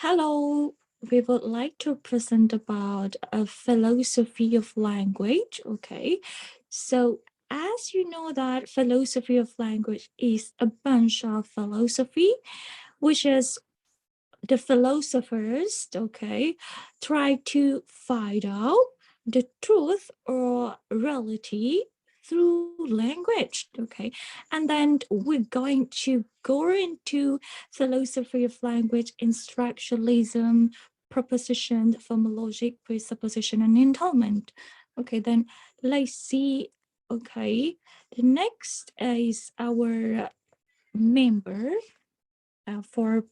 Hello, we would like to present about a philosophy of language. Okay, so as you know that philosophy of language is a bunch of philosophy, which is the philosophers, okay, try to find out the truth or reality through language, okay, and then we're going to go into philosophy of language in structuralism, proposition, phonologic, presupposition, and entailment. Okay, then let's see. Okay, the next is our member for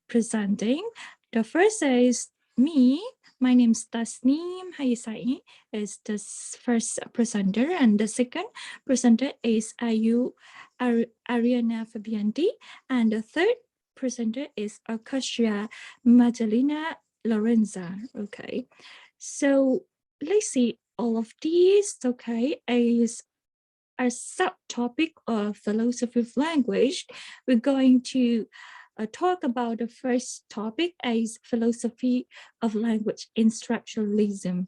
presenting. The first is me. My name is Tasneem Hayisai, is the first presenter, and the second presenter is Ariana Fabianti, and the third presenter is Akashia Magdalena Lorenza. Okay, so let's see. All of these, okay, is a subtopic of philosophy of language. We're going to talk about the first topic as philosophy of language in structuralism.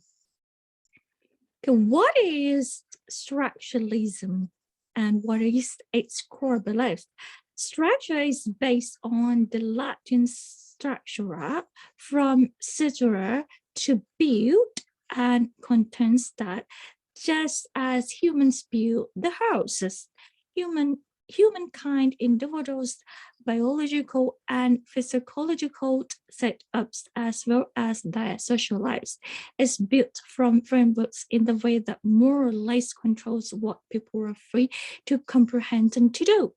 Okay, what is structuralism and what is its core belief? Structure is based on the Latin structura, from structura to build, and contains that just as humans build the houses, humankind, individuals, biological and physiological setups, as well as their social lives, is built from frameworks in the way that more or less controls what people are free to comprehend and to do.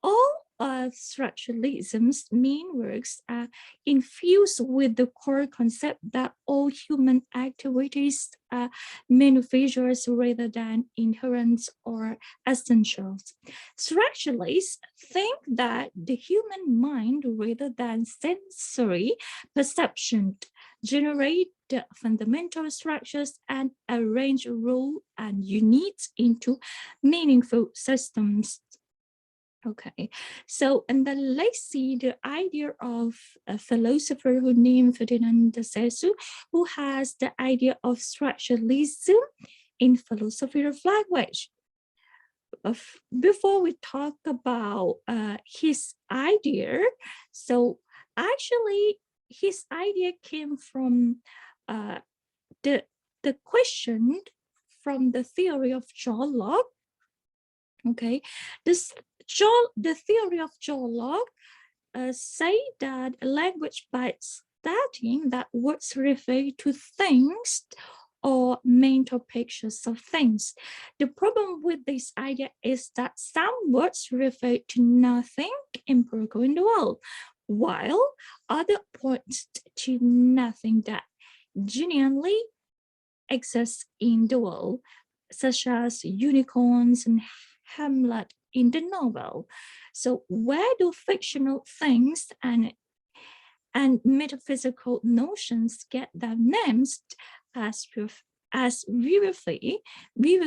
All of structuralism's main works are infused with the core concept that all human activities are manufactures rather than inherent or essentials. Structuralists think that the human mind, rather than sensory perception, generate the fundamental structures and arrange rule and units into meaningful systems. Okay, so and then let's see the idea of a philosopher who named Ferdinand de Saussure, who has the idea of structuralism in philosophy of language. Before we talk about his idea, so actually his idea came from the question from the theory of John Locke. Okay, the theory of John Locke say that language by stating that words refer to things or mental pictures of things. The problem with this idea is that some words refer to nothing empirical in the world, while other point to nothing that genuinely exists in the world, such as unicorns and Hamlet in the novel. So where do fictional things and metaphysical notions get their names? As we will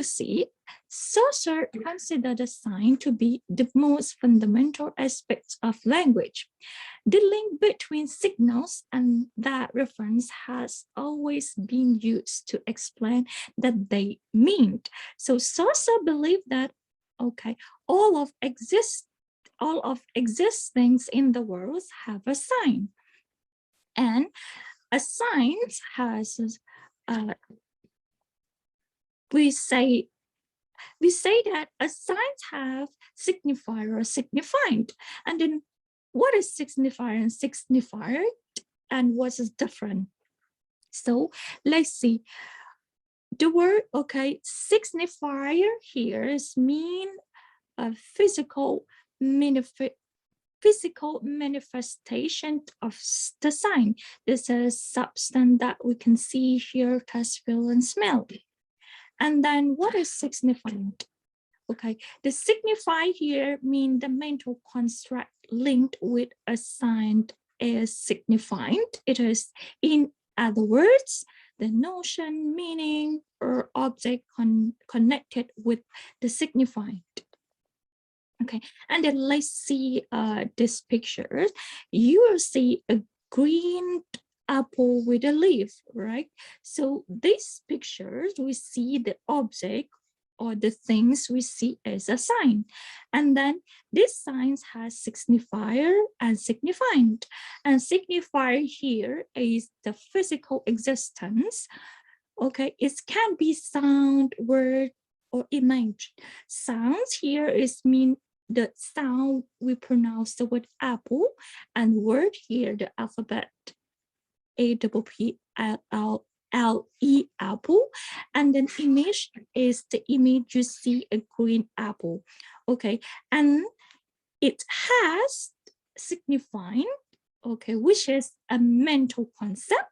see, Saussure considered the sign to be the most fundamental aspect of language. The link between signals and that reference has always been used to explain that they mean. So Saussure believed that okay, all of existings in the world have a sign, and a sign has we say that a signs have signifier or signified, and then what is signifier and signified, and what is different? So let's see. The word okay signifier here is mean a physical manifestation of the sign. This is substance that we can see, hear, touch, feel, and smell. And then what is signified? Okay, the signify here mean the mental construct linked with a sign is signified. It is, in other words, the notion, meaning, or object connected with the signified. Okay, and then let's see this picture. You will see a green apple with a leaf, right? So these pictures, we see the object or the things we see as a sign. And then this sign has signifier and signifiant. And signifier here is the physical existence. Okay, it can be sound, word, or image. Sounds here is mean the sound we pronounce the word apple, and word here the alphabet APPLLE apple, and then image is the image you see a green apple. Okay, and it has signifying, okay, which is a mental concept.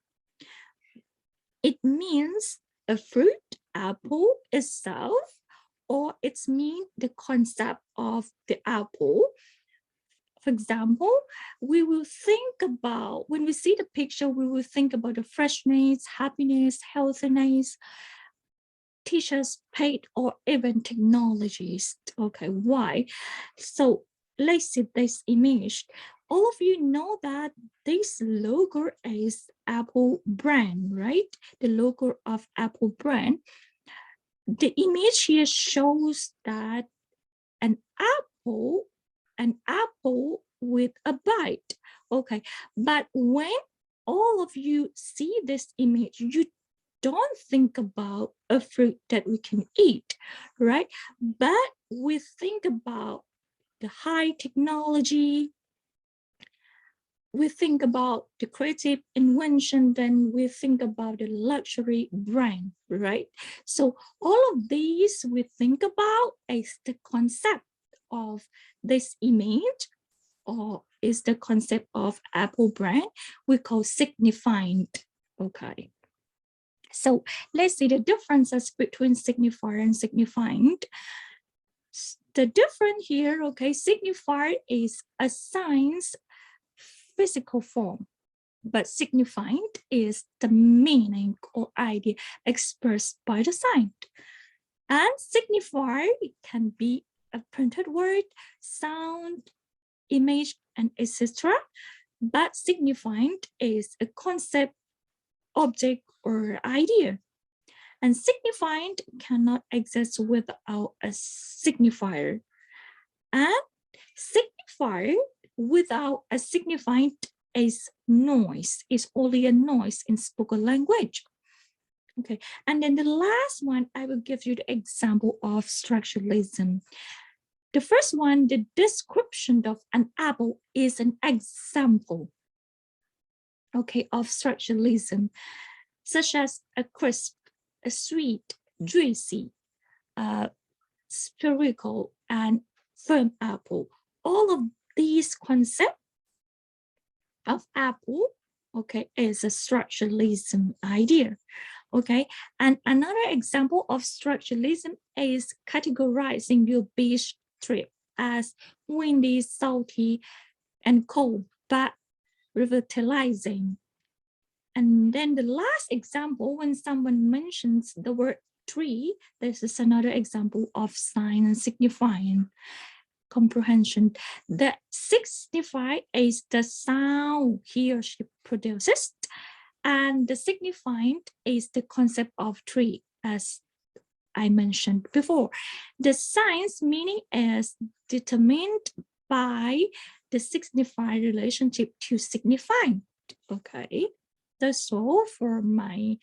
It means a fruit, apple itself, or it's mean the concept of the apple. For example, we will think about, when we see the picture, we will think about the freshness, happiness, healthiness, teachers, paid, or even technologies. Okay, why? So let's see this image. All of you know that this logo is Apple brand, right? The logo of Apple brand. The image here shows that an apple with a bite. Okay, but when all of you see this image, you don't think about a fruit that we can eat, right? But we think about the high technology, we think about the creative invention, then we think about the luxury brand, right? So all of these we think about is the concept of this image, or is the concept of Apple brand, we call signifying. Okay. So let's see the differences between signifier and signifying. The difference here, okay, signifier is a sign's physical form, but signifying is the meaning or idea expressed by the sign. And signifier can be a printed word, sound, image, and etc. But signifying is a concept, object, or idea. And signifying cannot exist without a signifier. And signifier without a signifying is noise, is only a noise in spoken language. Okay, and then the last one, I will give you the example of structuralism. The first one, the description of an apple is an example, okay, of structuralism, such as a crisp, a sweet, juicy, spherical, and firm apple. All of these concepts of apple, okay, is a structuralism idea. Okay, and another example of structuralism is categorizing your beach trip as windy, salty, and cold, but revitalizing. And then the last example, when someone mentions the word tree, this is another example of sign and signifying comprehension. The signify is the sound he or she produces, and the signifying is the concept of tree, as I mentioned before. The sign's meaning is determined by the signified relationship to signifying. Okay, that's all for my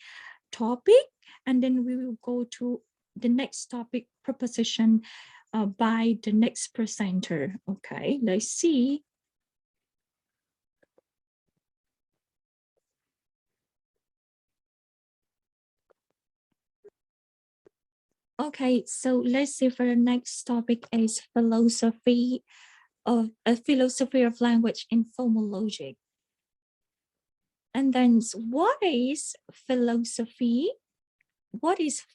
topic. And then we will go to the next topic, preposition, by the next presenter. Okay, let's see. Okay, so let's see for the next topic is philosophy of language in formal logic. And then what is philosophy? What is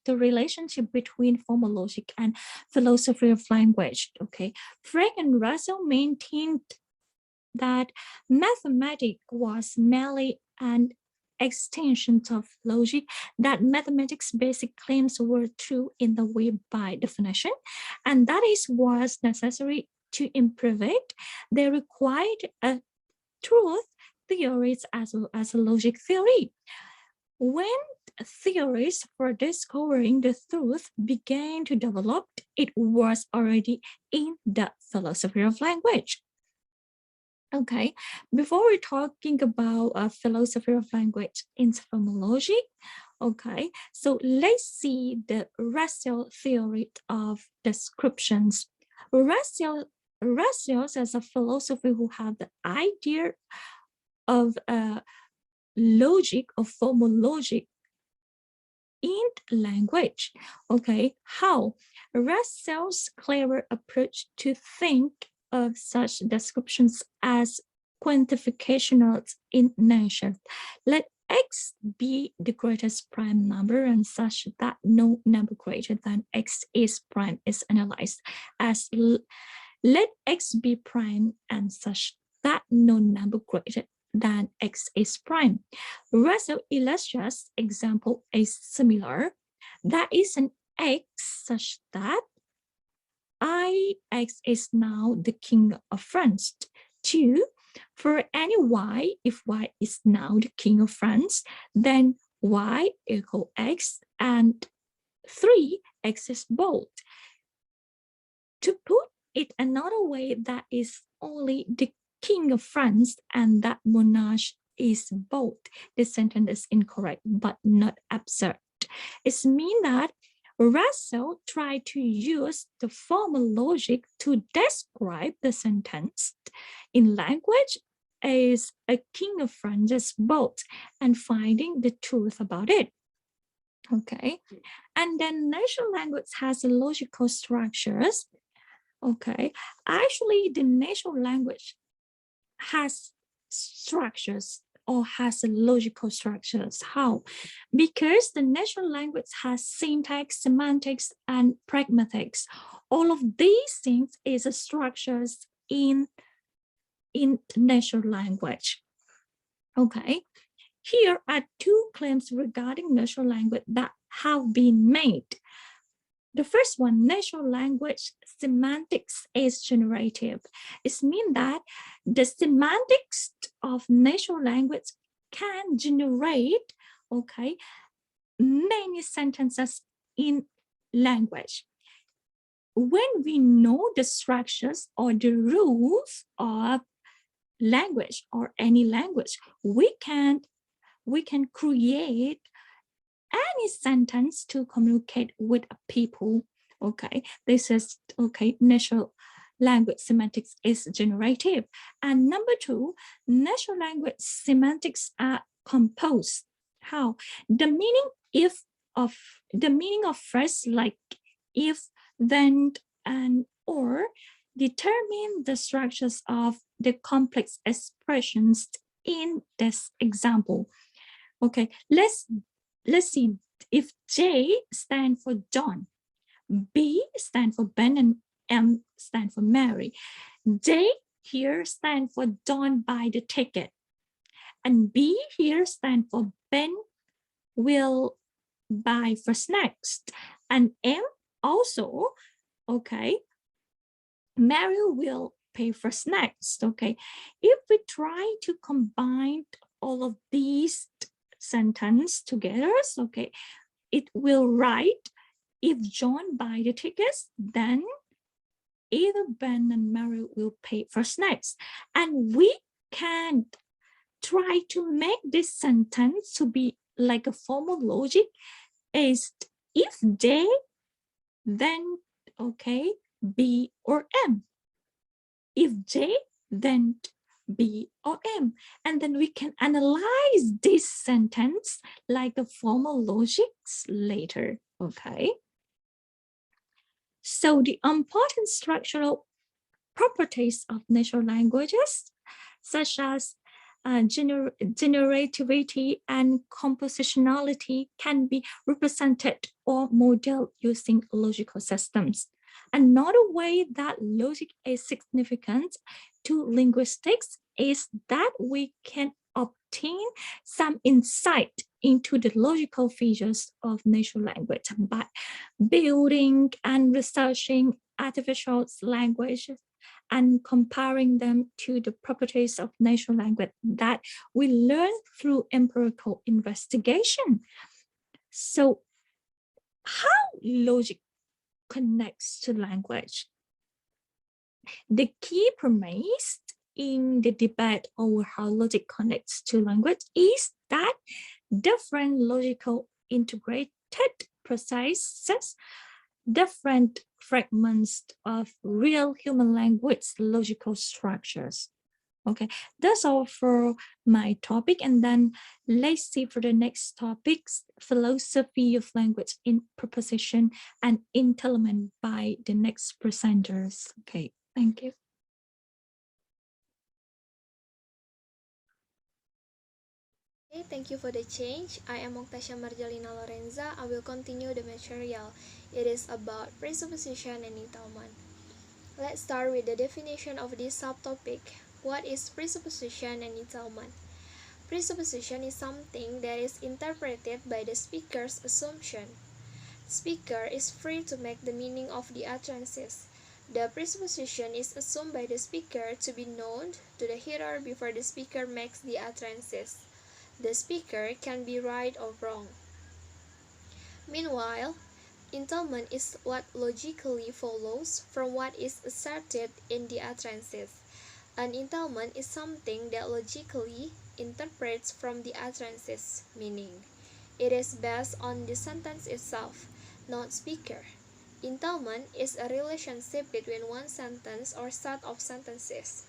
the relationship between formal logic and philosophy of language? Okay, Frank and Russell maintained that mathematics was merely an extension of logic, that mathematics' basic claims were true in the way by definition, and that is was necessary to improve it. They required a truth theories as well as logic theory. When theories for discovering the truth began to develop, it was already in the philosophy of language. Okay, before we're talking about philosophy of language in phenomenology, okay, so let's see the racial theory of descriptions. Racials as a philosophy who have the idea of logic or formal logic in language. Okay, how Russell's clever approach to think of such descriptions as quantificational in nature. Let x be the greatest prime number and such that no number greater than x is prime is analyzed as let x be prime and such that no number greater than x is prime. Russell illustrates example is similar. That is an x such that Ix is now the king of France. 2. For any y, if y is now the king of France, then y equal x, and 3, x is bold. To put it another way, that is only the king of France and that monarch is bold. This sentence is incorrect, but not absurd. It means that Russell tried to use the formal logic to describe the sentence in language as a king of France is bold and finding the truth about it. Okay, and then natural language has logical structures. Okay, actually the natural language has structures or has logical structures. How? Because the natural language has syntax, semantics, and pragmatics. All of these things is structures in natural language. Okay, here are two claims regarding natural language that have been made. The first one, natural language semantics is generative. It means that the semantics of natural language can generate, okay, many sentences in language. When we know the structures or the rules of language or any language, we can create any sentence to communicate with people. Okay, this is okay. Natural language semantics is generative, and number two, natural language semantics are composed. How? The meaning of phrase like if, then, and or determine the structures of the complex expressions in this example. Okay, let's see. If J stand for John, B stand for Ben, and M stand for Mary. J here stand for John buy the ticket, and B here stand for Ben will buy for snacks, and M also, okay, Mary will pay for snacks. Okay, if we try to combine all of these sentence together, okay, it will write, if John buy the tickets, then either Ben and Mary will pay for snacks. And we can try to make this sentence to be like a formal logic is if J, then okay, B or M. If J, then B or M. And then we can analyze this sentence like a formal logics later, okay? So the important structural properties of natural languages, such as generativity and compositionality, can be represented or modeled using logical systems. Another way that logic is significant to linguistics is that we can obtain some insight into the logical features of natural language by building and researching artificial languages and comparing them to the properties of natural language that we learn through empirical investigation. So, how logic connects to language? The key premise in the debate over how logic connects to language is that different logical integrated processes, different fragments of real human language logical structures. Okay, that's all for my topic. And then let's see for the next topics, philosophy of language in proposition and entailment by the next presenters. Okay, thank you. Okay, thank you for the change. I am Moktasha Marjalina Lorenza. I will continue the material. It is about presupposition and entailment. Let's start with the definition of this subtopic. What is presupposition and entailment? Presupposition is something that is interpreted by the speaker's assumption. Speaker is free to make the meaning of the utterances. The presupposition is assumed by the speaker to be known to the hearer before the speaker makes the utterances. The speaker can be right or wrong. Meanwhile, entailment is what logically follows from what is asserted in the utterances. An entailment is something that logically interprets from the utterances' meaning. It is based on the sentence itself, not speaker. Entailment is a relationship between one sentence or set of sentences.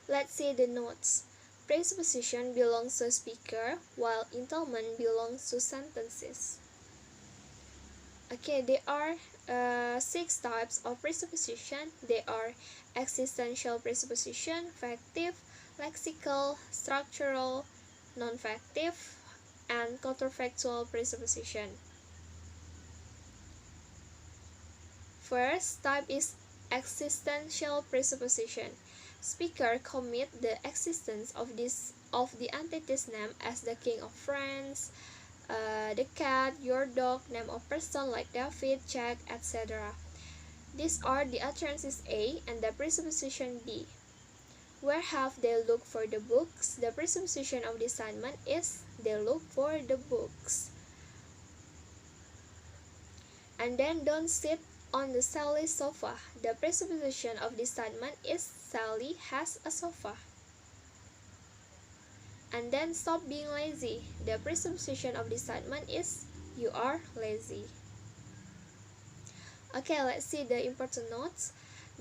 Let's see the notes. Presupposition belongs to a speaker, while entailment belongs to sentences. Okay, there are 6 types of presupposition. They are existential presupposition, factive, lexical, structural, non-factive, and counterfactual presupposition. First type is existential presupposition. Speaker commit the existence of the entity's name as the king of France, the cat, your dog, name of person like David, Jack, etc. These are the utterances A and the presupposition B. Where have they looked for the books? The presupposition of the statement is they look for the books. And then don't sit on the Sally's sofa. The presupposition of this statement is Sally has a sofa. And then stop being lazy. The presupposition of this statement is you are lazy. Okay, let's see the important notes.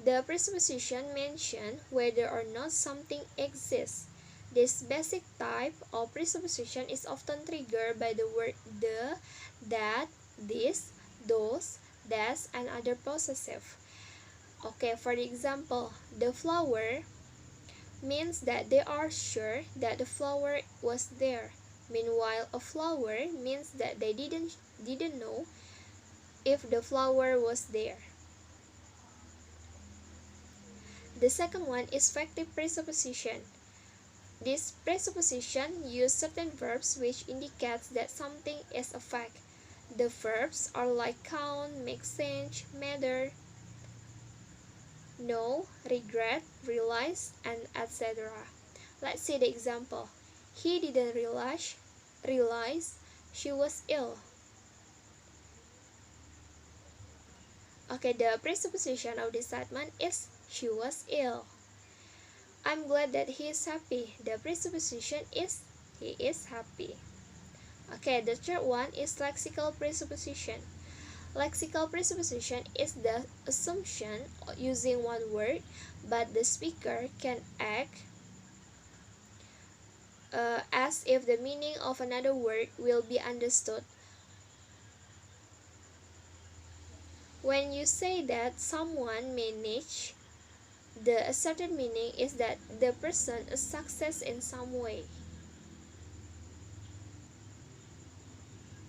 The presupposition mentions whether or not something exists. This basic type of presupposition is often triggered by the word the, that, this, those, that's, and other possessive. Okay, for the example, the flower means that they are sure that the flower was there. Meanwhile, a flower means that they didn't know if the flower was there. The second one is factive presupposition. This presupposition uses certain verbs which indicates that something is a fact. The verbs are like count, make sense, matter, know, regret, realize, and etc. Let's see the example. He didn't realize she was ill. Okay, the presupposition of this statement is she was ill. I'm glad that he is happy. The presupposition is he is happy. Okay, the third one is lexical presupposition. Lexical presupposition is the assumption using one word, but the speaker can act as if the meaning of another word will be understood. When you say that someone managed, the asserted meaning is that the person is success in some way.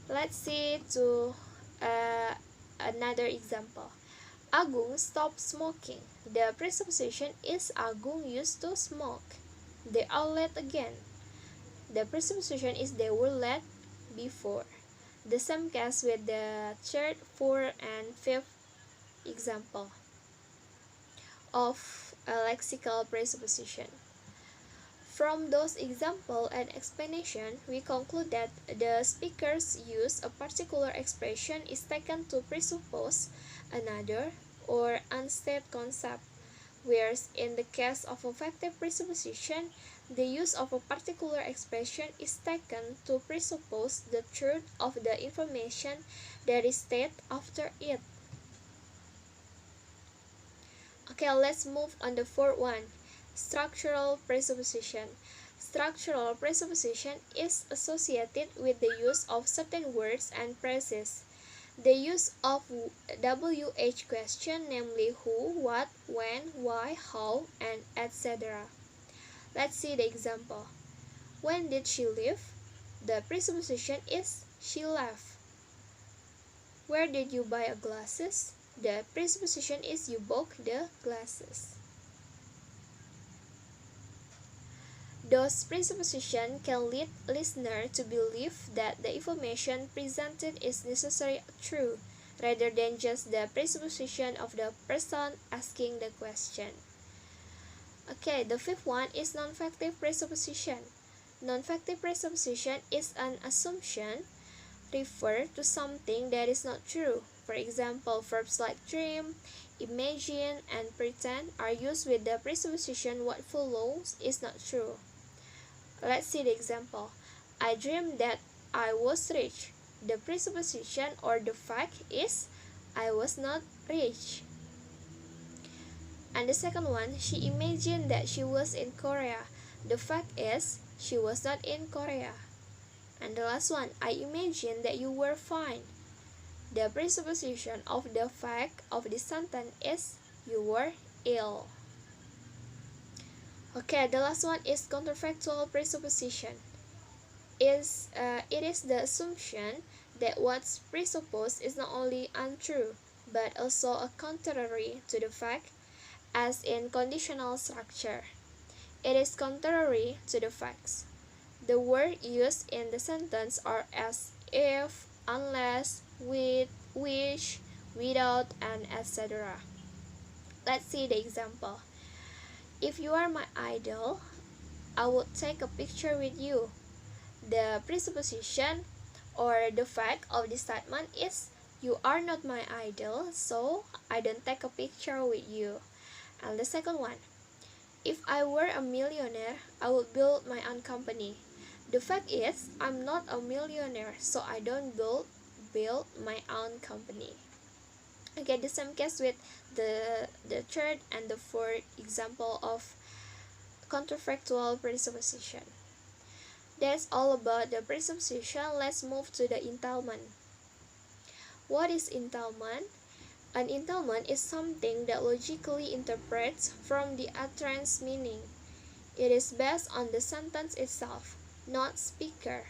Let's see to another example. Agung stopped smoking. The presupposition is Agung used to smoke. They are late again. The presupposition is they were late before. The same case with the third, fourth, and fifth example. of a lexical presupposition. From those examples and explanation, we conclude that the speaker's use a particular expression is taken to presuppose another or unstated concept, whereas in the case of affective presupposition, the use of a particular expression is taken to presuppose the truth of the information that is stated after it. Okay, let's move on the fourth one. Structural presupposition. Structural presupposition is associated with the use of certain words and phrases. The use of WH question, namely who, what, when, why, how, and etc. Let's see the example. When did she leave? The presupposition is she left. Where did you buy glasses? The presupposition is you bought the glasses. Those presuppositions can lead listener to believe that the information presented is necessarily true, rather than just the presupposition of the person asking the question. Okay, the fifth one is non-factive presupposition. Non-factive presupposition is an assumption refer to something that is not true. For example, verbs like dream, imagine, and pretend are used with the presupposition what follows is not true. Let's see the example. I dreamed that I was rich. The presupposition or the fact is I was not rich. And the second one, she imagined that she was in Korea. The fact is she was not in Korea. And the last one, I imagined that you were fine. The presupposition of the fact of the sentence is you were ill. Okay, the last one is counterfactual presupposition. It is the assumption that what's presupposed is not only untrue, but also a contrary to the fact, as in conditional structure. It is contrary to the facts. The words used in the sentence are as if, unless, with, which, without, and etc. Let's see the example. If you are my idol, I would take a picture with you. The presupposition or the fact of the statement is you are not my idol, so I don't take a picture with you. And the second one, if I were a millionaire, I would build my own company. The fact is, I'm not a millionaire, so I don't build my own company. Okay, the same case with the third and the fourth example of counterfactual presupposition. That's all about the presupposition. Let's move to the entailment. What is entailment? An entailment is something that logically interprets from the utterance meaning. It is based on the sentence itself, not speaker.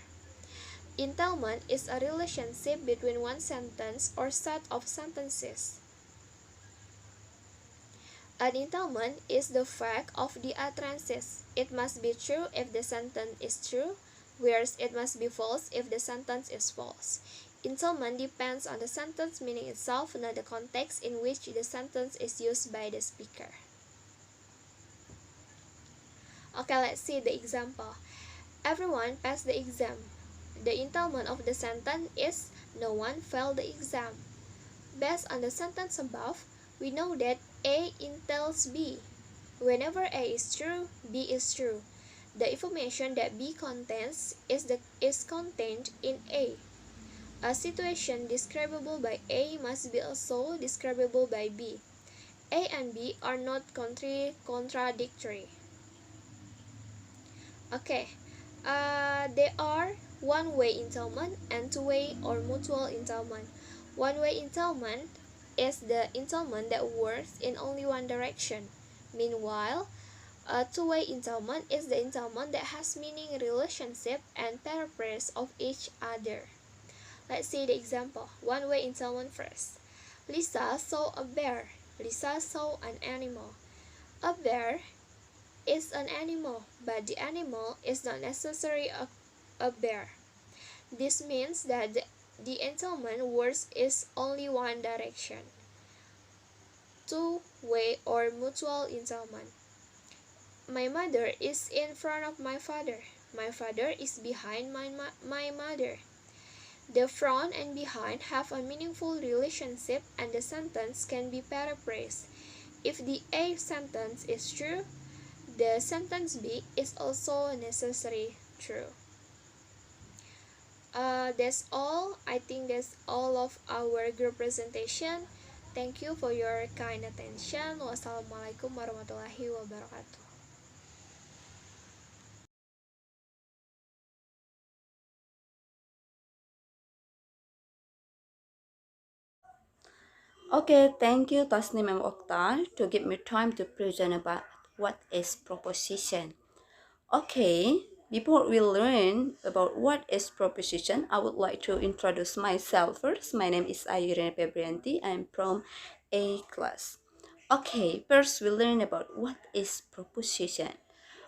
Entailment is a relationship between one sentence or set of sentences. An entailment is the fact of the utterances. It must be true if the sentence is true, whereas it must be false if the sentence is false. Entailment depends on the sentence meaning itself, not the context in which the sentence is used by the speaker. Okay, let's see the example. Everyone passed the exam. The entailment of the sentence is no one failed the exam. Based on the sentence above, we know that A entails B. Whenever A is true, B is true. The information that B contains is contained in A. A situation describable by A must be also describable by B. A and B are not contradictory. Okay, there are one-way entailment and two-way or mutual entailment. One-way entailment is the entailment that works in only one direction. Meanwhile, a two-way entailment is the entailment that has meaning, relationship, and paraphrase of each other. Let's see the example. One-way entailment first. Lisa saw a bear. Lisa saw an animal. A bear is an animal, but the animal is not necessarily a bear. This means that the entailment works is only one direction. two-way or mutual entailment. My mother is in front of my father. My father is behind my mother. The front and behind have a meaningful relationship, and the sentence can be paraphrased. If the A sentence is true, the sentence B is also necessarily true. That's all. I think that's all of our group presentation. Thank you for your kind attention. Wassalamualaikum warahmatullahi wabarakatuh. Okay, thank you Tasnim and Oktar to give me time to present about what is proposition. Okay, before we learn about what is proposition, I would like to introduce myself first. My name is Ayurina Febrianti. I'm from A class. Okay, first we learn about what is proposition.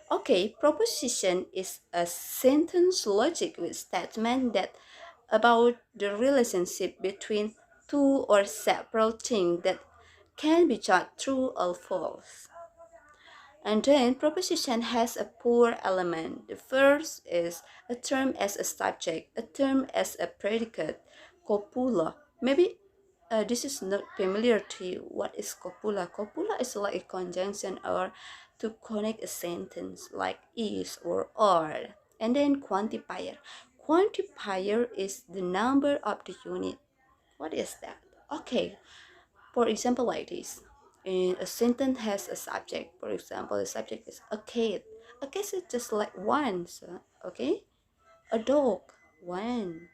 Okay, proposition is a sentence logic with statement that about the relationship between two or several things that can be judged true or false. And then proposition has a four element. The first is a term as a subject, a term as a predicate, copula. Maybe this is not familiar to you. What is copula? Copula is like a conjunction or to connect a sentence like is or are. And then quantifier. Quantifier is the number of the unit. What is that? Okay, for example, like this. In a sentence has a subject. For example, the subject is a cat. A cat is just like one, so, okay? A dog, one.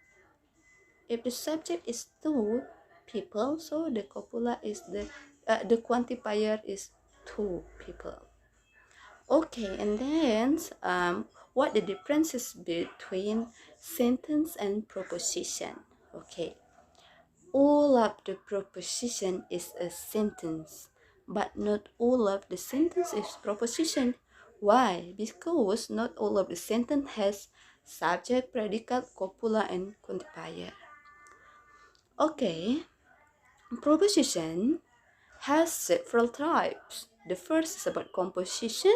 If the subject is two people, so the copula is the quantifier is two people. Okay, and then what the differences between sentence and proposition? Okay, all of the proposition is a sentence, but not all of the sentence is proposition. Why? Because not all of the sentence has subject, predicate, copula, and quantifier. Okay, proposition has several types. The first is about composition,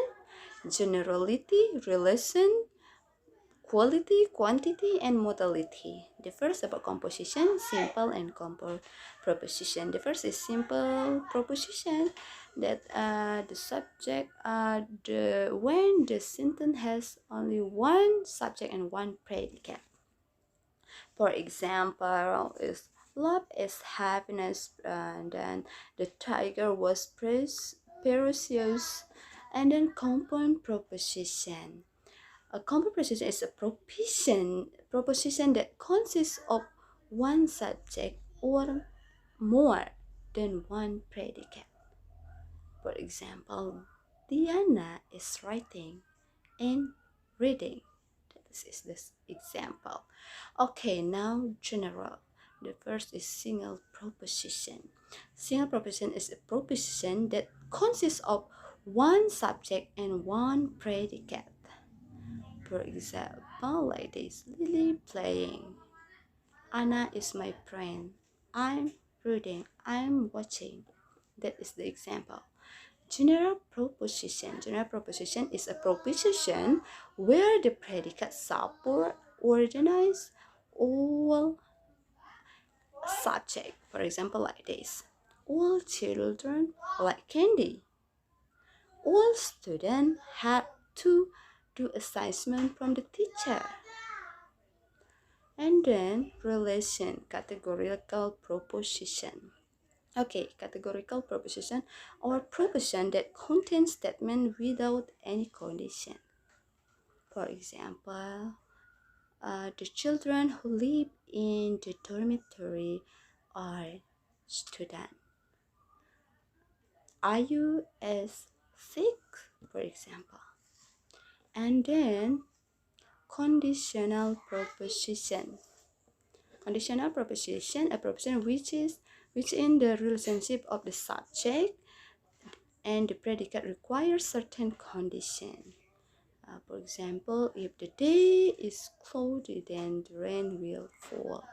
generality, relation, quality, quantity, and modality. The first about composition, simple and compound proposition. The first is simple proposition that the subject the when the sentence has only one subject and one predicate. For example, is love is happiness, and then the tiger was ferocious, and then compound proposition. A compound proposition is a proposition that consists of one subject or more than one predicate. For example, Diana is writing and reading. This is this example. Okay, now general. The first is single proposition. Single proposition is a proposition that consists of one subject and one predicate. For example, like this: Lily playing, Anna is my friend, I'm reading, I'm watching. That is the example. General proposition. General proposition is a proposition where the predicate support, organize all subject. For example, like this: all children like candy. All students have to do assignment from the teacher. And then relation, categorical proposition. Okay, categorical proposition or proposition that contains statement without any condition. For example, the children who live in the dormitory are students. Are you as sick, for example? And then conditional proposition. Conditional proposition, a proposition which is within the relationship of the subject and the predicate requires certain condition. For example, if the day is cloudy, then the rain will fall.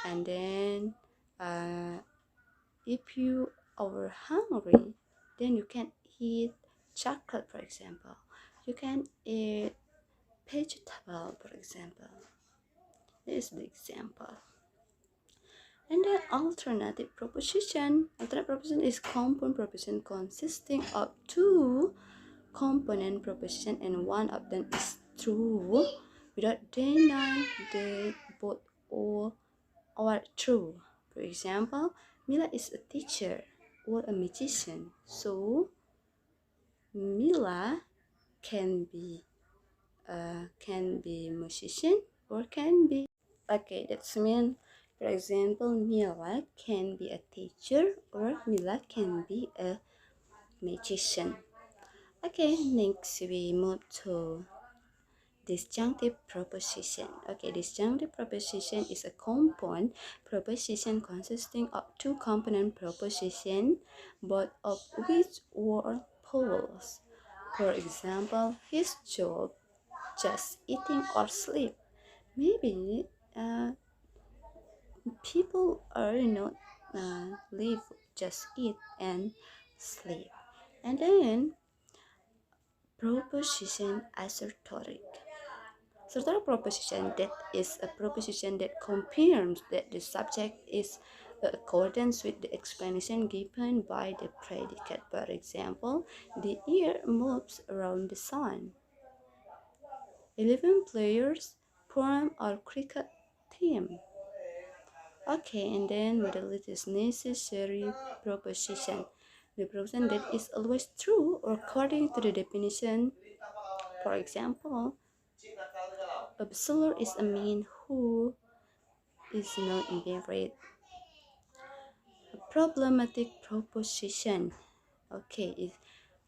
And then If you are hungry, then you can eat chocolate, for example. You can eat vegetable, for example. This is the example. And then alternative proposition. Alternative proposition is compound proposition consisting of two component proposition and one of them is true without denying that both all are true. For example, Mila is a teacher or a magician. So Mila can be musician or can be okay. That's mean. For example, Mila can be a teacher or Mila can be a magician. Okay, next we move to disjunctive proposition. Okay, disjunctive proposition is a compound proposition consisting of two component proposition, both of which were false. For example, his job, just eating or sleep. Maybe people are not live, just eat and sleep. And then proposition assertoric. Assertoric proposition, that is a proposition that confirms that the subject is in accordance with the explanation given by the predicate. For example, the earth moves around the sun. 11 players form a cricket team. Okay, and then whether it is necessary proposition. The proposition that is always true according to the definition. For example, a bachelor is a man who is not married. A problematic proposition. Okay,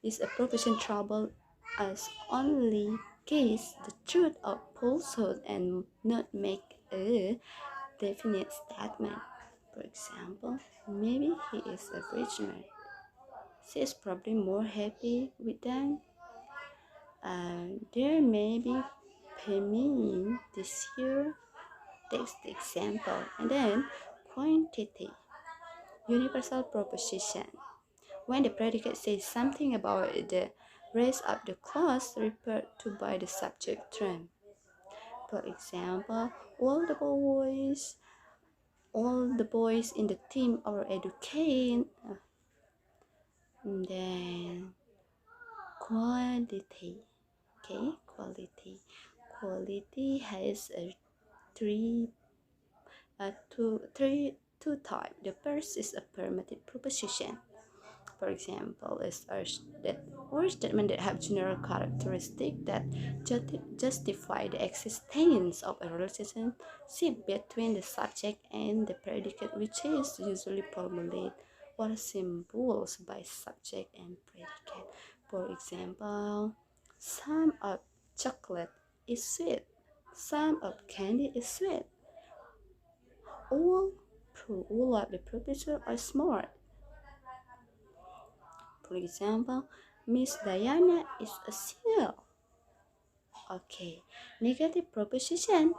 is a proposition trouble as only guess the truth or falsehood and not make a definite statement. For example, maybe he is a rich man. She is probably more happy with them. There may be famine this year. That's the example. And then quantity. Universal proposition. When the predicate says something about the rest of the class referred to by the subject term. For example, all the boys in the team are educated. Then quality. Okay, quality has a two type. The first is affirmative proposition. For example, is that or statement that have general characteristic that justify the existence of a relationship between the subject and the predicate, which is usually formulated or symbolized by subject and predicate. For example, some of chocolate is sweet, some of candy is sweet. All of the professors are smart. For example, Miss Diana is a seal. Okay, negative proposition.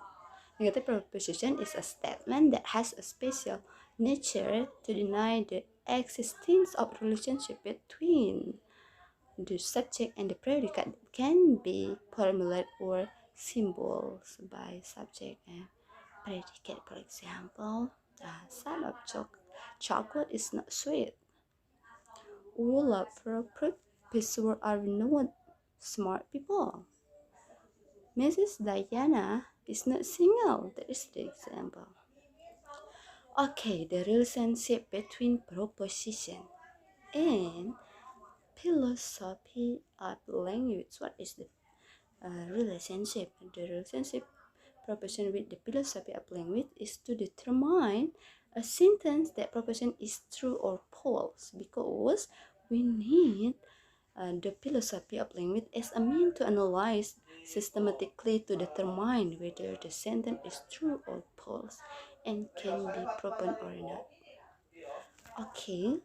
Negative proposition is a statement that has a special nature to deny the existence of relationship between the subject and the predicate that can be formulated or symbols by subject and predicate. For example, some of chocolate is not sweet. All of our professors are not smart people. Mrs. Diana is not single. That is the example. Okay, the relationship between proposition and philosophy of language. What is the relationship? The relationship proposition with the philosophy of language is to determine a sentence that proposition is true or false, because we need the philosophy of language as a means to analyze systematically to determine whether the sentence is true or false and can be proven or not. Okay,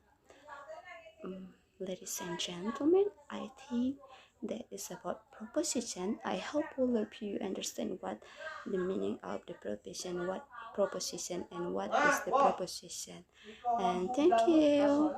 ladies and gentlemen, I think that is about proposition. I hope all of you understand what the meaning of the proposition, what proposition and what is the proposition. And thank you.